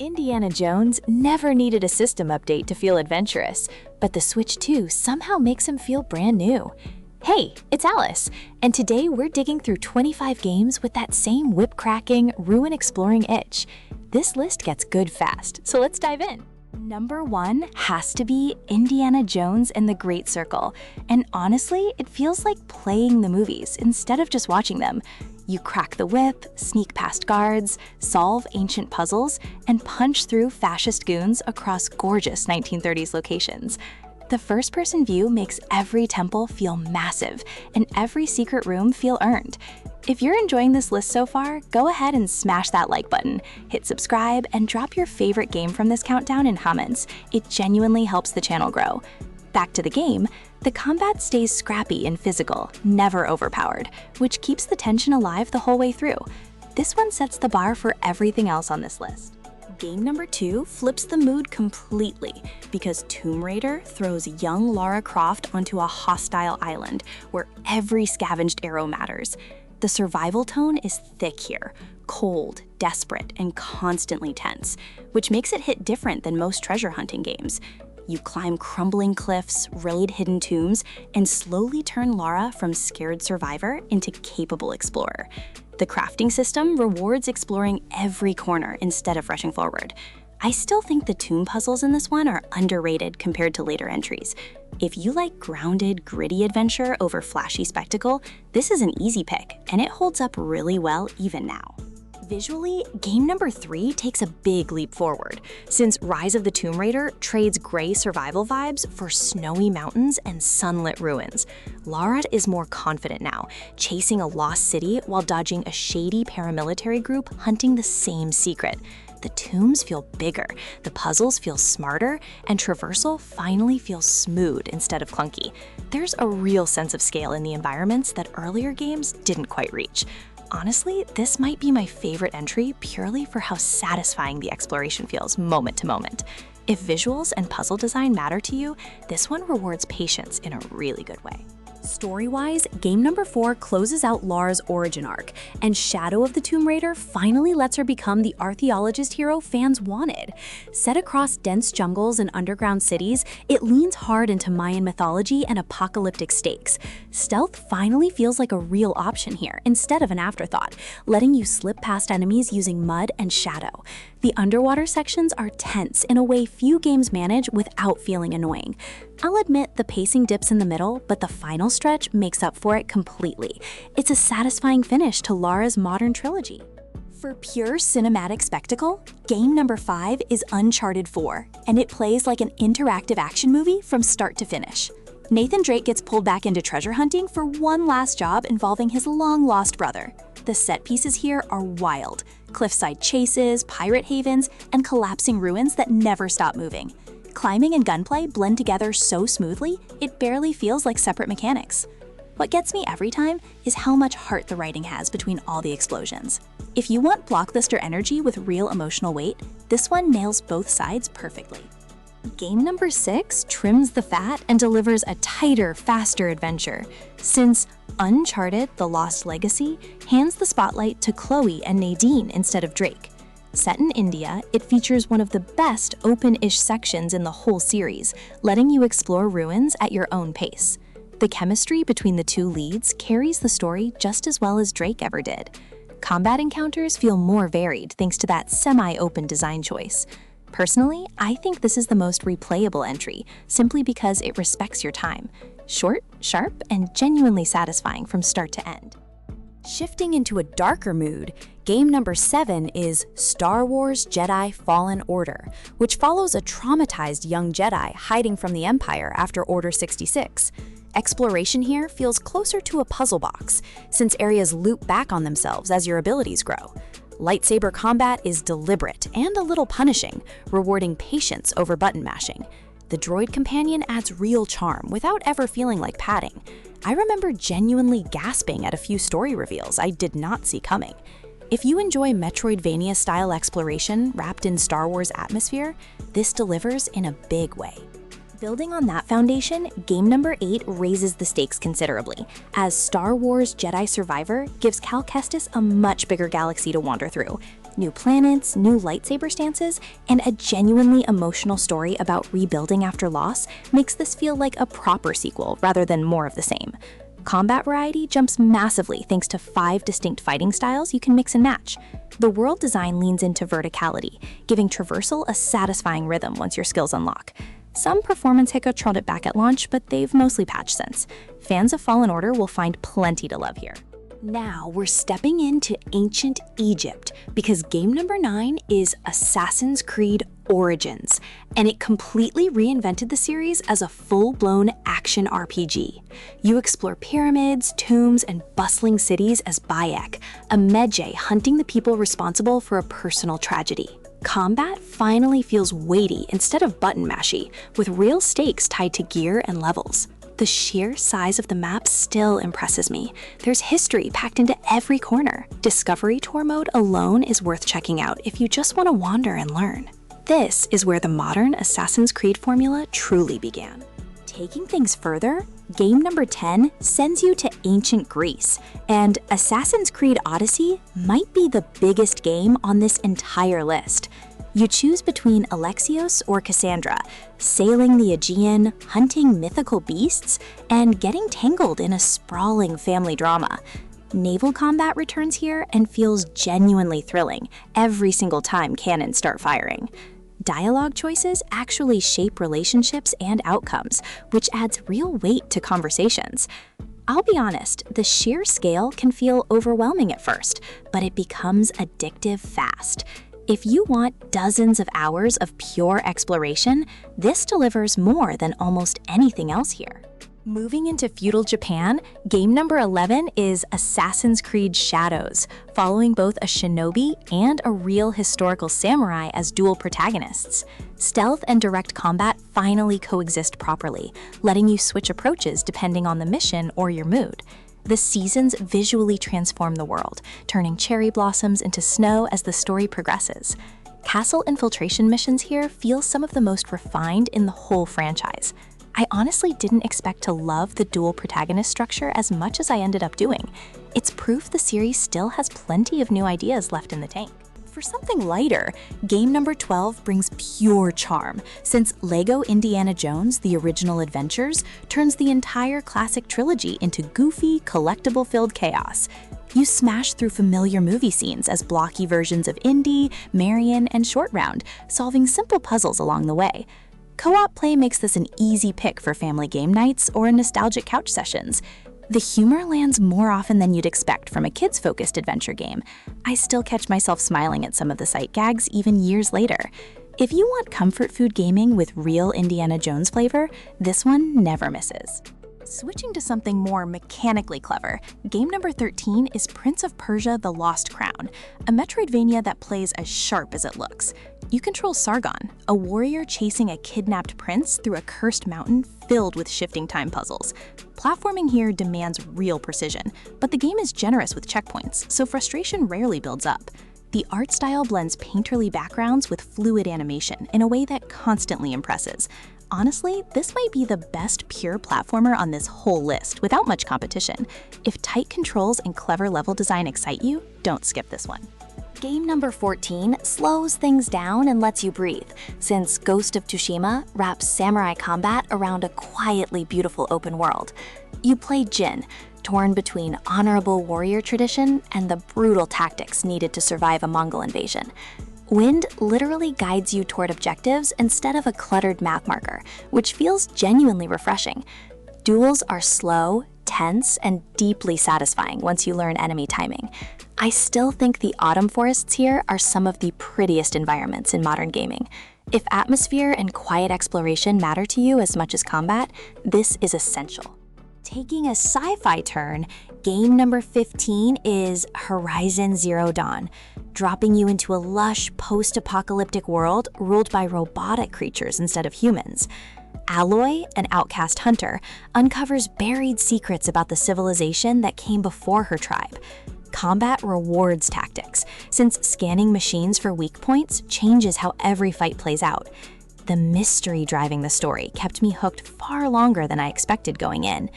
Indiana Jones never needed a system update to feel adventurous, but the Switch 2 somehow makes him feel brand new. Hey, it's Alice, and today we're digging through 25 games with that same whip-cracking, ruin-exploring itch. This list gets good fast, so let's dive in. Number 1 has to be Indiana Jones and the Great Circle, and honestly, it feels like playing the movies instead of just watching them. You crack the whip, sneak past guards, solve ancient puzzles, and punch through fascist goons across gorgeous 1930s locations. The first-person view makes every temple feel massive and every secret room feel earned. If you're enjoying this list so far, go ahead and smash that like button, hit subscribe, and drop your favorite game from this countdown in comments. It genuinely helps the channel grow. Back to the game, the combat stays scrappy and physical, never overpowered, which keeps the tension alive the whole way through. This one sets the bar for everything else on this list. Game number 2 flips the mood completely because Tomb Raider throws young Lara Croft onto a hostile island where every scavenged arrow matters. The survival tone is thick here, cold, desperate, and constantly tense, which makes it hit different than most treasure hunting games. You climb crumbling cliffs, raid hidden tombs, and slowly turn Lara from scared survivor into capable explorer. The crafting system rewards exploring every corner instead of rushing forward. I still think the tomb puzzles in this one are underrated compared to later entries. If you like grounded, gritty adventure over flashy spectacle, this is an easy pick, and it holds up really well even now. Visually, game number 3 takes a big leap forward, since Rise of the Tomb Raider trades gray survival vibes for snowy mountains and sunlit ruins. Lara is more confident now, chasing a lost city while dodging a shady paramilitary group hunting the same secret. The tombs feel bigger, the puzzles feel smarter, and traversal finally feels smooth instead of clunky. There's a real sense of scale in the environments that earlier games didn't quite reach. Honestly, this might be my favorite entry purely for how satisfying the exploration feels moment to moment. If visuals and puzzle design matter to you, this one rewards patience in a really good way. Story-wise, game number 4 closes out Lara's origin arc, and Shadow of the Tomb Raider finally lets her become the archaeologist hero fans wanted. Set across dense jungles and underground cities, it leans hard into Mayan mythology and apocalyptic stakes. Stealth finally feels like a real option here, instead of an afterthought, letting you slip past enemies using mud and shadow. The underwater sections are tense in a way few games manage without feeling annoying. I'll admit the pacing dips in the middle, but the final stretch makes up for it completely. It's a satisfying finish to Lara's modern trilogy. For pure cinematic spectacle, game number 5 is Uncharted 4, and it plays like an interactive action movie from start to finish. Nathan Drake gets pulled back into treasure hunting for one last job involving his long-lost brother. The set pieces here are wild. Cliffside chases, pirate havens, and collapsing ruins that never stop moving. Climbing and gunplay blend together so smoothly, it barely feels like separate mechanics. What gets me every time is how much heart the writing has between all the explosions. If you want blockbuster energy with real emotional weight, this one nails both sides perfectly. Game number 6 trims the fat and delivers a tighter, faster adventure, since Uncharted: The Lost Legacy hands the spotlight to Chloe and Nadine instead of Drake. Set in India, it features one of the best open-ish sections in the whole series, letting you explore ruins at your own pace. The chemistry between the two leads carries the story just as well as Drake ever did. Combat encounters feel more varied thanks to that semi-open design choice. Personally, I think this is the most replayable entry, simply because it respects your time. Short, sharp, and genuinely satisfying from start to end. Shifting into a darker mood, game number 7 is Star Wars Jedi Fallen Order, which follows a traumatized young Jedi hiding from the Empire after Order 66. Exploration here feels closer to a puzzle box, since areas loop back on themselves as your abilities grow. Lightsaber combat is deliberate and a little punishing, rewarding patience over button mashing. The droid companion adds real charm without ever feeling like padding. I remember genuinely gasping at a few story reveals I did not see coming. If you enjoy Metroidvania-style exploration wrapped in Star Wars atmosphere, this delivers in a big way. Building on that foundation, game number 8 raises the stakes considerably, as Star Wars Jedi Survivor gives Cal Kestis a much bigger galaxy to wander through. New planets, new lightsaber stances, and a genuinely emotional story about rebuilding after loss makes this feel like a proper sequel rather than more of the same. Combat variety jumps massively thanks to 5 distinct fighting styles you can mix and match. The world design leans into verticality, giving traversal a satisfying rhythm once your skills unlock. Some performance hiccups held it back at launch, but they've mostly patched since. Fans of Fallen Order will find plenty to love here. Now we're stepping into ancient Egypt because game number 9 is Assassin's Creed Origins, and it completely reinvented the series as a full-blown action RPG. You explore pyramids, tombs, and bustling cities as Bayek, a Medjay hunting the people responsible for a personal tragedy. Combat finally feels weighty instead of button mashy, with real stakes tied to gear and levels. The sheer size of the map still impresses me. There's history packed into every corner. Discovery Tour mode alone is worth checking out if you just want to wander and learn. This is where the modern Assassin's Creed formula truly began. Taking things further, game number 10 sends you to ancient Greece, and Assassin's Creed Odyssey might be the biggest game on this entire list. You choose between Alexios or Cassandra, sailing the Aegean, hunting mythical beasts, and getting tangled in a sprawling family drama. Naval combat returns here and feels genuinely thrilling every single time cannons start firing. Dialogue choices actually shape relationships and outcomes, which adds real weight to conversations. I'll be honest, the sheer scale can feel overwhelming at first, but it becomes addictive fast. If you want dozens of hours of pure exploration, this delivers more than almost anything else here. Moving into feudal Japan, game number 11 is Assassin's Creed Shadows, following both a shinobi and a real historical samurai as dual protagonists. Stealth and direct combat finally coexist properly, letting you switch approaches depending on the mission or your mood. The seasons visually transform the world, turning cherry blossoms into snow as the story progresses. Castle infiltration missions here feel some of the most refined in the whole franchise. I honestly didn't expect to love the dual protagonist structure as much as I ended up doing. It's proof the series still has plenty of new ideas left in the tank. For something lighter, game number 12 brings pure charm, since LEGO Indiana Jones: The Original Adventures turns the entire classic trilogy into goofy, collectible-filled chaos. You smash through familiar movie scenes as blocky versions of Indy, Marion, and Short Round, solving simple puzzles along the way. Co-op play makes this an easy pick for family game nights or nostalgic couch sessions. The humor lands more often than you'd expect from a kids-focused adventure game. I still catch myself smiling at some of the sight gags even years later. If you want comfort food gaming with real Indiana Jones flavor, this one never misses. Switching to something more mechanically clever, game number 13 is Prince of Persia: The Lost Crown, a Metroidvania that plays as sharp as it looks. You control Sargon, a warrior chasing a kidnapped prince through a cursed mountain filled with shifting time puzzles. Platforming here demands real precision, but the game is generous with checkpoints, so frustration rarely builds up. The art style blends painterly backgrounds with fluid animation in a way that constantly impresses. Honestly, this might be the best pure platformer on this whole list without much competition. If tight controls and clever level design excite you, don't skip this one. Game number 14 slows things down and lets you breathe, since Ghost of Tsushima wraps samurai combat around a quietly beautiful open world. You play Jin, torn between honorable warrior tradition and the brutal tactics needed to survive a Mongol invasion. Wind literally guides you toward objectives instead of a cluttered math marker, which feels genuinely refreshing. Duels are slow, tense, and deeply satisfying once you learn enemy timing. I still think the autumn forests here are some of the prettiest environments in modern gaming. If atmosphere and quiet exploration matter to you as much as combat, this is essential. Taking a sci-fi turn, game number 15 is Horizon Zero Dawn, dropping you into a lush post-apocalyptic world ruled by robotic creatures instead of humans. Aloy, an outcast hunter, uncovers buried secrets about the civilization that came before her tribe. Combat rewards tactics, since scanning machines for weak points changes how every fight plays out. The mystery driving the story kept me hooked far longer than I expected going in.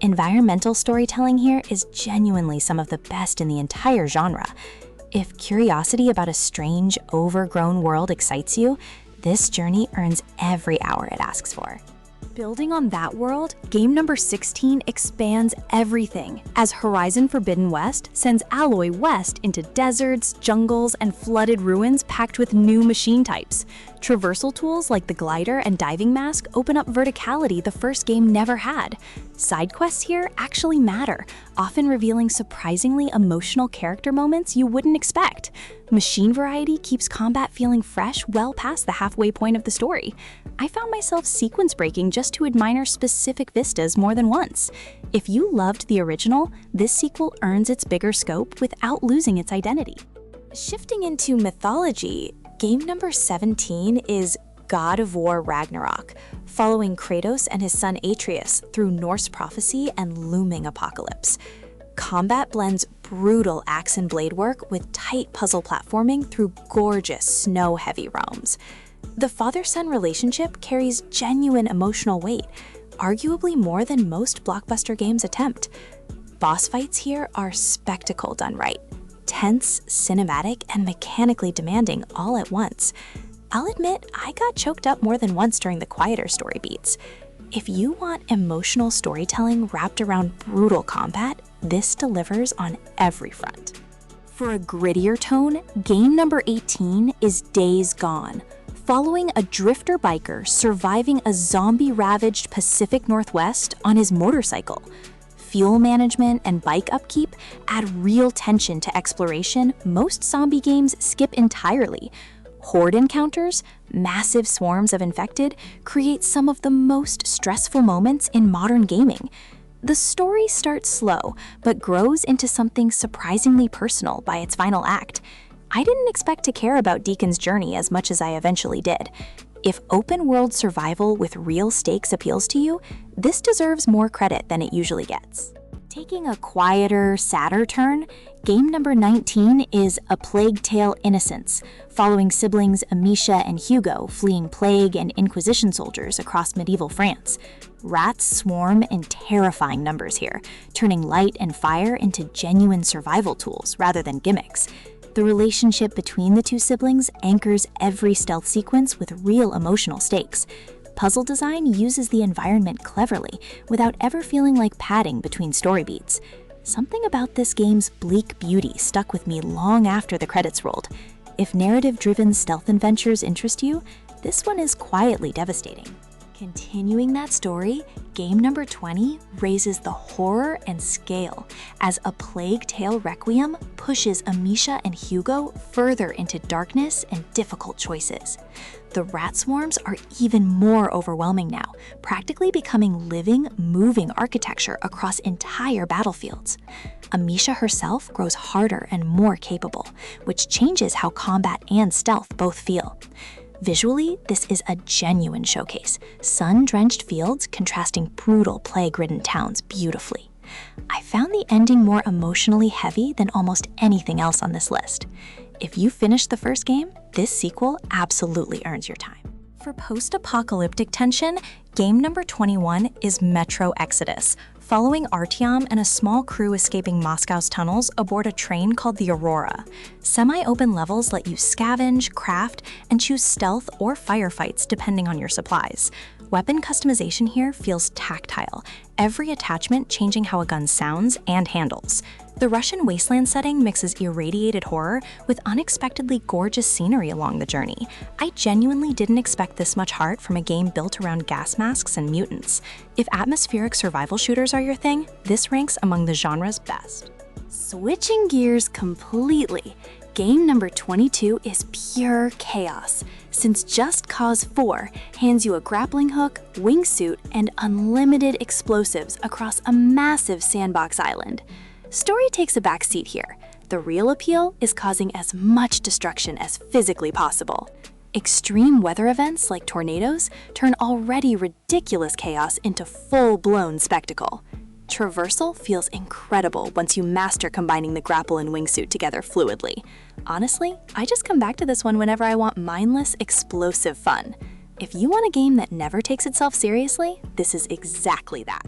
Environmental storytelling here is genuinely some of the best in the entire genre. If curiosity about a strange, overgrown world excites you, this journey earns every hour it asks for. Building on that world, game number 16 expands everything as Horizon Forbidden West sends Aloy west into deserts, jungles, and flooded ruins packed with new machine types. Traversal tools like the glider and diving mask open up verticality the first game never had. Side quests here actually matter, often revealing surprisingly emotional character moments you wouldn't expect. Machine variety keeps combat feeling fresh well past the halfway point of the story. I found myself sequence breaking just to admire specific vistas more than once. If you loved the original, this sequel earns its bigger scope without losing its identity. Shifting into mythology, game number 17 is God of War Ragnarok, following Kratos and his son Atreus through Norse prophecy and looming apocalypse. Combat blends brutal axe and blade work with tight puzzle platforming through gorgeous snow-heavy realms. The father-son relationship carries genuine emotional weight, arguably more than most blockbuster games attempt. Boss fights here are spectacle done right. Tense, cinematic, and mechanically demanding all at once. I'll admit, I got choked up more than once during the quieter story beats. If you want emotional storytelling wrapped around brutal combat, this delivers on every front. For a grittier tone, game number 18 is Days Gone, following a drifter biker surviving a zombie-ravaged Pacific Northwest on his motorcycle. Fuel management and bike upkeep add real tension to exploration most zombie games skip entirely. Horde encounters, massive swarms of infected, create some of the most stressful moments in modern gaming. The story starts slow, but grows into something surprisingly personal by its final act. I didn't expect to care about Deacon's journey as much as I eventually did. If open-world survival with real stakes appeals to you, this deserves more credit than it usually gets. Taking a quieter, sadder turn, game number 19 is A Plague Tale: Innocence, following siblings Amisha and Hugo fleeing plague and Inquisition soldiers across medieval France. Rats swarm in terrifying numbers here, turning light and fire into genuine survival tools rather than gimmicks. The relationship between the two siblings anchors every stealth sequence with real emotional stakes. Puzzle design uses the environment cleverly without ever feeling like padding between story beats. Something about this game's bleak beauty stuck with me long after the credits rolled. If narrative-driven stealth adventures interest you, this one is quietly devastating. Continuing that story, game number 20 raises the horror and scale as A Plague Tale: Requiem pushes Amisha and Hugo further into darkness and difficult choices. The rat swarms are even more overwhelming now, practically becoming living, moving architecture across entire battlefields. Amisha herself grows harder and more capable, which changes how combat and stealth both feel. Visually, this is a genuine showcase, sun-drenched fields contrasting brutal plague-ridden towns beautifully. I found the ending more emotionally heavy than almost anything else on this list. If you finished the first game, this sequel absolutely earns your time. For post-apocalyptic tension, game number 21 is Metro Exodus, following Artyom and a small crew escaping Moscow's tunnels aboard a train called the Aurora. Semi-open levels let you scavenge, craft, and choose stealth or firefights depending on your supplies. Weapon customization here feels tactile, every attachment changing how a gun sounds and handles. The Russian wasteland setting mixes irradiated horror with unexpectedly gorgeous scenery along the journey. I genuinely didn't expect this much heart from a game built around gas masks and mutants. If atmospheric survival shooters are your thing, this ranks among the genre's best. Switching gears completely, game number 22 is pure chaos, since Just Cause 4 hands you a grappling hook, wingsuit, and unlimited explosives across a massive sandbox island. Story takes a backseat here. The real appeal is causing as much destruction as physically possible. Extreme weather events like tornadoes turn already ridiculous chaos into full-blown spectacle. Traversal feels incredible once you master combining the grapple and wingsuit together fluidly. Honestly, I just come back to this one whenever I want mindless, explosive fun. If you want a game that never takes itself seriously, this is exactly that.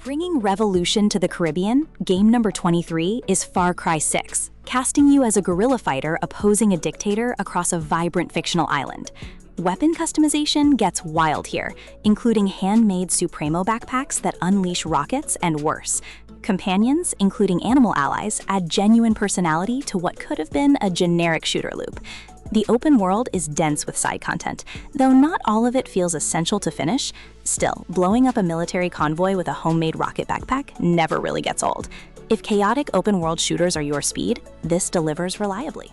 Bringing revolution to the Caribbean, game number 23 is Far Cry 6, casting you as a guerrilla fighter opposing a dictator across a vibrant fictional island. Weapon customization gets wild here, including handmade Supremo backpacks that unleash rockets and worse. Companions, including animal allies, add genuine personality to what could have been a generic shooter loop. The open world is dense with side content, though not all of it feels essential to finish. Still, blowing up a military convoy with a homemade rocket backpack never really gets old. If chaotic open world shooters are your speed, this delivers reliably.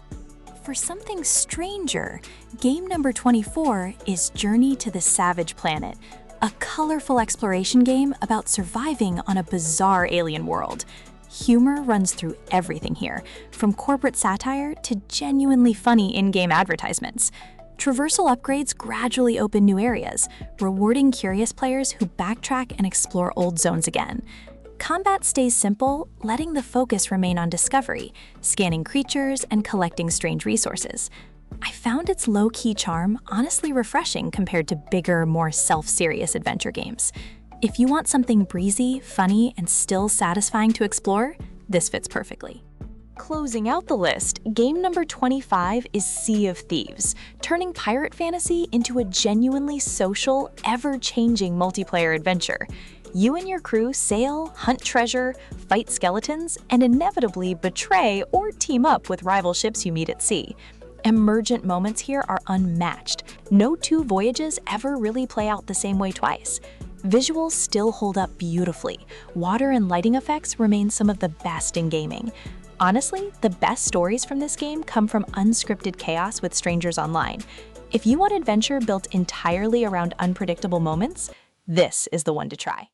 For something stranger, game number 24 is Journey to the Savage Planet, a colorful exploration game about surviving on a bizarre alien world. Humor runs through everything here, from corporate satire to genuinely funny in-game advertisements. Traversal upgrades gradually open new areas, rewarding curious players who backtrack and explore old zones again. Combat stays simple, letting the focus remain on discovery, scanning creatures and collecting strange resources. I found its low-key charm honestly refreshing compared to bigger, more self-serious adventure games. If you want something breezy, funny, and still satisfying to explore, this fits perfectly. Closing out the list, game number 25 is Sea of Thieves, turning pirate fantasy into a genuinely social, ever-changing multiplayer adventure. You and your crew sail, hunt treasure, fight skeletons, and inevitably betray or team up with rival ships you meet at sea. Emergent moments here are unmatched. No two voyages ever really play out the same way twice. Visuals still hold up beautifully. Water and lighting effects remain some of the best in gaming. Honestly, the best stories from this game come from unscripted chaos with strangers online. If you want adventure built entirely around unpredictable moments, this is the one to try.